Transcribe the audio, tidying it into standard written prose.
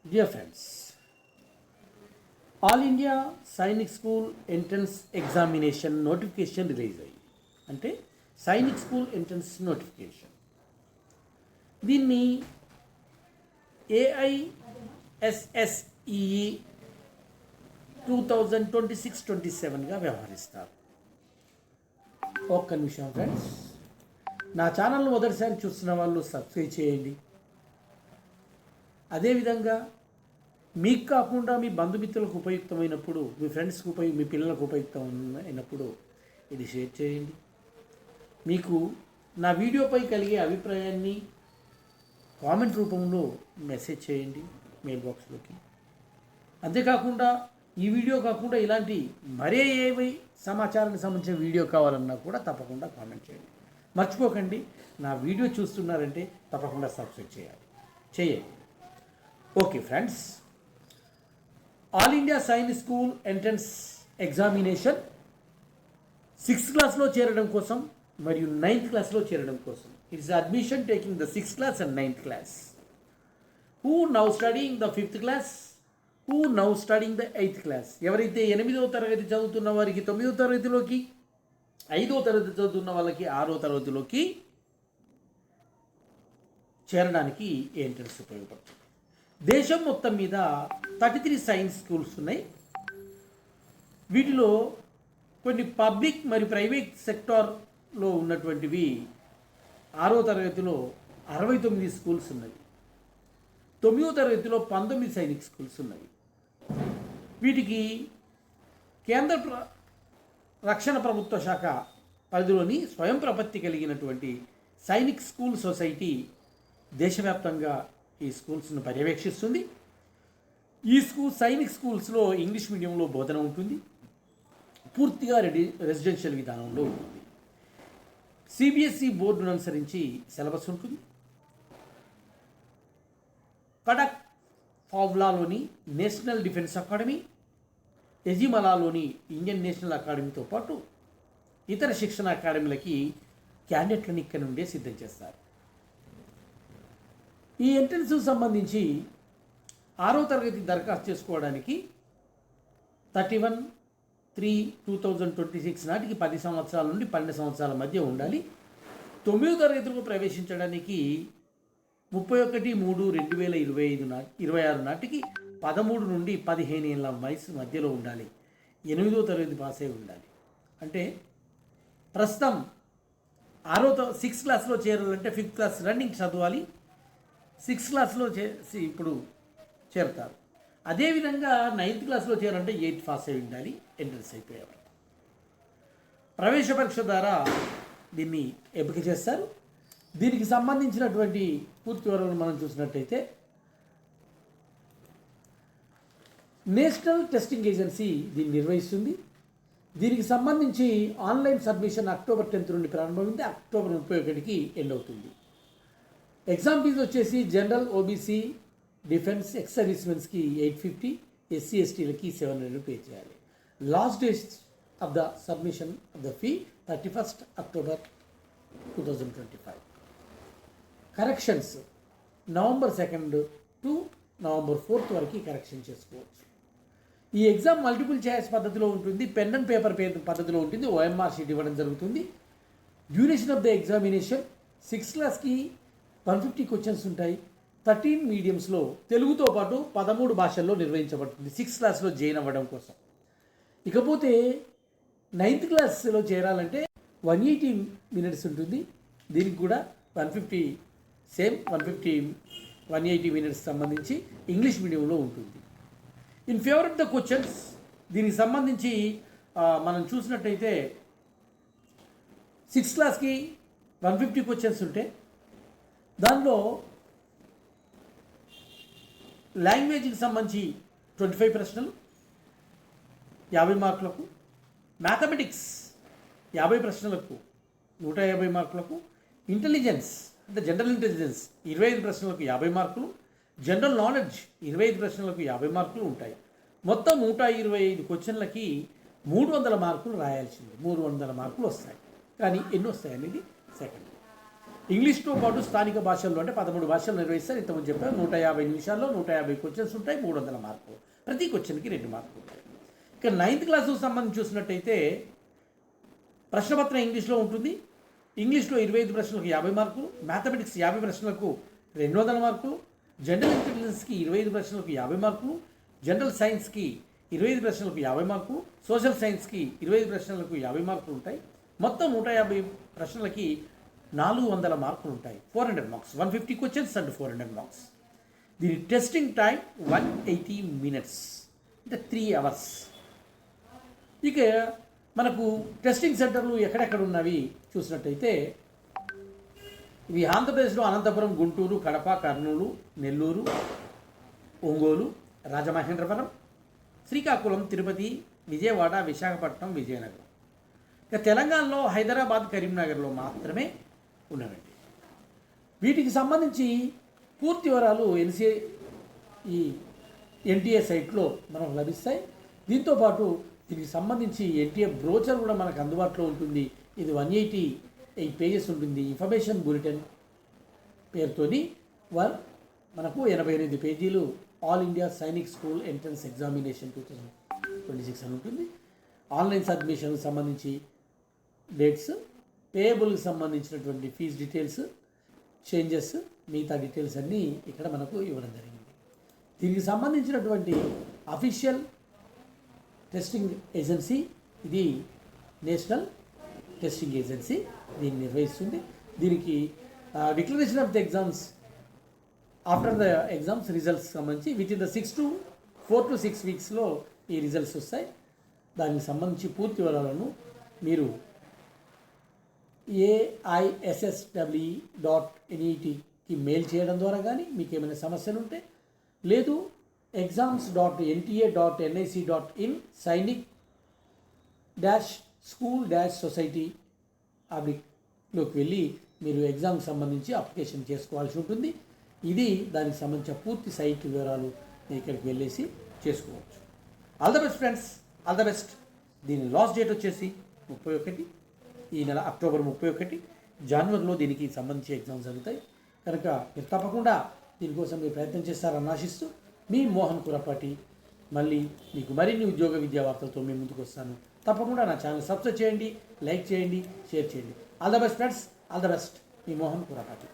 Dear friends, All India Sainik School Entrance Examination notification release అయ్యింది. అంటే Sainik school entrance notification. దీన్ని AISSEE 2026-27గా వ్యవహరిస్తారు. ఒక్క నిమిషం ఫ్రెండ్స్, నా ఛానల్ మొదటిసారి చూస్తున్న వాళ్ళు సబ్స్క్రైబ్ చేయండి. అదేవిధంగా మీకు కాకుండా మీ బంధుమిత్రులకు ఉపయుక్తమైనప్పుడు, మీ ఫ్రెండ్స్కి మీ పిల్లలకు ఉపయుక్తమైనప్పుడు ఇది షేర్ చేయండి. మీకు నా వీడియోపై కలిగే అభిప్రాయాన్ని కామెంట్ రూపంలో మెసేజ్ చేయండి మెయిల్ బాక్స్లోకి. అంతేకాకుండా ఈ వీడియో కాకుండా ఇలాంటి మరే ఏవి సమాచారానికి సంబంధించిన వీడియో కావాలన్నా కూడా తప్పకుండా కామెంట్ చేయండి. మర్చిపోకండి, నా వీడియో చూస్తున్నారంటే తప్పకుండా సబ్స్క్రైబ్ చేయండి. Okay friends, all India Sainik school entrance examination 6th క్లాస్లో చేరడం కోసం మరియు 9th క్లాస్లో చేరడం కోసం. It's admission taking the 6th class and 9th class. Who now studying the 5th class, who now studying the 8th class. ఎవరైతే 8వ తరగతి చదువుతున్న వారికి 9వ తరగతిలోకి, 5వ తరగతి చదువుతున్న వాళ్ళకి 6వ తరగతిలోకి చేరడానికి ఎంట్రన్స్ ఉపయోగపడుతుంది. దేశం మొత్తం మీద 33 సైన్స్ స్కూల్స్ ఉన్నాయి. వీటిలో కొన్ని పబ్లిక్ మరియు ప్రైవేట్ సెక్టార్లో ఉన్నటువంటివి 6వ తరగతిలో 69 స్కూల్స్ ఉన్నాయి. 9వ తరగతిలో 19 సైనిక్ స్కూల్స్ ఉన్నాయి. వీటికి కేంద్ర రక్షణ ప్రభుత్వ శాఖ పరిధిలోని స్వయం ప్రపత్తి కలిగినటువంటి సైనిక్ స్కూల్ సొసైటీ దేశవ్యాప్తంగా ఈ స్కూల్స్ను పర్యవేక్షిస్తుంది. ఈ సైనిక్ స్కూల్స్లో ఇంగ్లీష్ మీడియంలో బోధన ఉంటుంది. పూర్తిగా రెసిడెన్షియల్ విధానంలో ఉంటుంది. CBSE బోర్డును అనుసరించి సిలబస్ ఉంటుంది. కడక్ ఫావ్లాలోని నేషనల్ డిఫెన్స్ అకాడమీ, ఎజిమలాలోని ఇండియన్ నేషనల్ అకాడమీతో పాటు ఇతర శిక్షణ అకాడమీలకి క్యాండిడేట్లను ఇక్కడ నుండే సిద్ధం చేస్తారు. ఈ ఎంట్రన్స్కు సంబంధించి 6వ తరగతి దరఖాస్తు చేసుకోవడానికి 31/3/2026 నాటికి 10 సంవత్సరాల నుండి 12 సంవత్సరాల మధ్య ఉండాలి. 9వ తరగతిలో ప్రవేశించడానికి 31/3/2026 నాటికి 13 నుండి 15 ఏళ్ళ వయసు మధ్యలో ఉండాలి. 8వ తరగతి పాస్ అయి ఉండాలి. అంటే ప్రస్తుతం 6th క్లాస్లో చేరాలంటే 5th క్లాస్ రన్నింగ్ చదవాలి. 6th క్లాస్లో ఇప్పుడు చేరుతారు. అదేవిధంగా 9th క్లాస్లో చేరాలంటే 8th పాస్ అయి ఉండాలి. ఎంట్రన్స్ అయిపోయేవారు. ప్రవేశ పరీక్ష ద్వారా దీన్ని ఎంపిక చేస్తారు. దీనికి సంబంధించినటువంటి పూర్తి వివరాలను మనం చూసినట్టయితే, నేషనల్ టెస్టింగ్ ఏజెన్సీ దీన్ని నిర్వహిస్తుంది. దీనికి సంబంధించి ఆన్లైన్ సబ్మిషన్ October 10th నుండి ప్రారంభమైంది. October 31కి ఎండ్ అవుతుంది. ఎగ్జామ్ ఫీజు వచ్చేసి జనరల్, OBC, డిఫెన్స్, ఎక్స్ సర్వీస్మెన్స్కి 850, SC STలకి 700 పే చేయాలి. Last date of the submission of the fee 31st October 2025. Corrections November 2nd to November 4th వరకు కరెక్షన్ చేసుకోవచ్చు. ఈ ఎగ్జామ్ మల్టిపుల్ చాయిస్ పద్ధతిలో ఉంటుంది. పెన్ అండ్ పేపర్ పద్ధతిలో ఉంటుంది. OMR షీట్ ఇవ్వడం జరుగుతుంది. Duration of the examination 6th క్లాస్కి 150 క్వశ్చన్స్ ఉంటాయి. 13 మీడియంస్లో తెలుగుతో పాటు 13 భాషల్లో నిర్వహించబడుతుంది 6th క్లాస్లో జాయిన్ అవ్వడం కోసం. ఇకపోతే 9th క్లాస్లో చేరాలంటే 180 minutes ఉంటుంది. దీనికి కూడా 180 minutes సంబంధించి ఇంగ్లీష్ మీడియంలో ఉంటుంది. In favour of the questions దీనికి సంబంధించి మనం చూసినట్టయితే 6th క్లాస్కి 150 క్వశ్చన్స్ ఉంటే దానిలో లాంగ్వేజ్కి సంబంధించి 25 ప్రశ్నలు 50 మార్కులకు, మ్యాథమెటిక్స్ 50 ప్రశ్నలకు 150 మార్కులకు, ఇంటెలిజెన్స్ అంటే జనరల్ ఇంటెలిజెన్స్ 25 ప్రశ్నలకు 50 మార్కులు, జనరల్ నాలెడ్జ్ 25 ప్రశ్నలకు 50 మార్కులు ఉంటాయి. మొత్తం 125 క్వశ్చన్లకి 300 మార్కులు రాయాల్సింది. 300 మార్కులు వస్తాయి. కానీ ఎన్ని వస్తాయి అనేది సెకండ్. ఇంగ్లీష్తో పాటు స్థానిక భాషల్లో అంటే 13 భాషలు నిర్వహిస్తారు. ఇంతకుముందు చెప్పారు 150 నిమిషాల్లో 150 క్వశ్చన్స్ ఉంటాయి, 300 మార్కులు. ప్రతి క్వశ్చన్కి 2 మార్కులు ఉంటాయి. ఇక 9th క్లాసుకు సంబంధించి చూసినట్టయితే ప్రశ్నపత్రం ఇంగ్లీష్లో ఉంటుంది. ఇంగ్లీష్లో 25 ప్రశ్నలకు 50 మార్కులు, మ్యాథమెటిక్స్ 50 ప్రశ్నలకు 200 మార్కులు, జనరల్ ఇంటెలిజెన్స్కి 25 ప్రశ్నలకు 50 మార్కులు, జనరల్ సైన్స్కి 25 ప్రశ్నలకు 50 మార్కులు, సోషల్ సైన్స్కి 25 ప్రశ్నలకు 50 మార్కులు ఉంటాయి. మొత్తం 150 ప్రశ్నలకి 400 మార్కులు ఉంటాయి. 400 మార్క్స్, 150 క్వశ్చన్స్ అండ్ 400 మార్క్స్. దీని టెస్టింగ్ టైం 180 మినిట్స్, అంటే 3 అవర్స్. ఇక మనకు టెస్టింగ్ సెంటర్లు ఎక్కడెక్కడ ఉన్నవి చూసినట్టయితే ఇవి ఆంధ్రప్రదేశ్లో అనంతపురం, గుంటూరు, కడప, కర్నూలు, నెల్లూరు, ఒంగోలు, రాజమహేంద్రవరం, శ్రీకాకుళం, తిరుపతి, విజయవాడ, విశాఖపట్నం, విజయనగరం. ఇక తెలంగాణలో హైదరాబాద్, కరీంనగర్లో మాత్రమే ఉన్నవండి. వీటికి సంబంధించి పూర్తి వివరాలు ఈ ఎన్టీఏ సైట్లో మనకు లభిస్తాయి. దీంతోపాటు దీనికి సంబంధించి ఎన్టీఏ బ్రోచర్ కూడా మనకు అందుబాటులో ఉంటుంది. ఇది 188 పేజెస్ ఉంటుంది. ఇన్ఫర్మేషన్ బులెటిన్ పేరుతోని మనకు 88 పేజీలు all India Sainik school entrance examination 2026 అని ఉంటుంది. ఆన్లైన్ సబ్మిషన్కి సంబంధించి డేట్స్, పేయబుల్కి సంబంధించినటువంటి ఫీజ్ డీటెయిల్స్, చేంజెస్, మిగతా డీటెయిల్స్ అన్నీ ఇక్కడ మనకు ఇవ్వడం జరిగింది. దీనికి సంబంధించినటువంటి అఫీషియల్ టెస్టింగ్ ఏజెన్సీ ఇది నేషనల్ టెస్టింగ్ ఏజెన్సీ దీన్ని నిర్వహిస్తుంది. దీనికి declaration of the exams after the exams results సంబంధించి విత్ ఇన్ ద 4 to 6 వీక్స్లో ఈ రిజల్ట్స్ వస్తాయి. దానికి సంబంధించి పూర్తి వివరాలను మీరు AISSWE.NETకి మెయిల్ చేయడం ద్వారా కానీ మీకు ఏమైనా సమస్యలు ఉంటే, లేదు exams.nta.nic.in sainik-school-society/లోకి వెళ్ళి మీరు ఎగ్జామ్కి సంబంధించి అప్లికేషన్ చేసుకోవాల్సి ఉంటుంది. ఇది దానికి సంబంధించిన పూర్తి సైట్ వివరాలు మీరు ఇక్కడికి వెళ్ళేసి చేసుకోవచ్చు. All the best friends, all the best. దీని లాస్ట్ డేట్ వచ్చేసి 31, ఈ నెల అక్టోబర్ 31. జనవరిలో దీనికి సంబంధించి ఎగ్జామ్స్ జరుగుతాయి కనుక మీరు తప్పకుండా దీనికోసం మీరు ప్రయత్నం చేస్తారని ఆశిస్తూ మీ మోహన్ కురపాటి మళ్ళీ మీకు మరిన్ని ఉద్యోగ విద్యా వార్తలతో మేము ముందుకు వస్తాను. తప్పకుండా నా ఛానల్ సబ్స్క్రైబ్ చేయండి, లైక్ చేయండి, షేర్ చేయండి. All the best friends, all the best. Me Mohan Kurapati.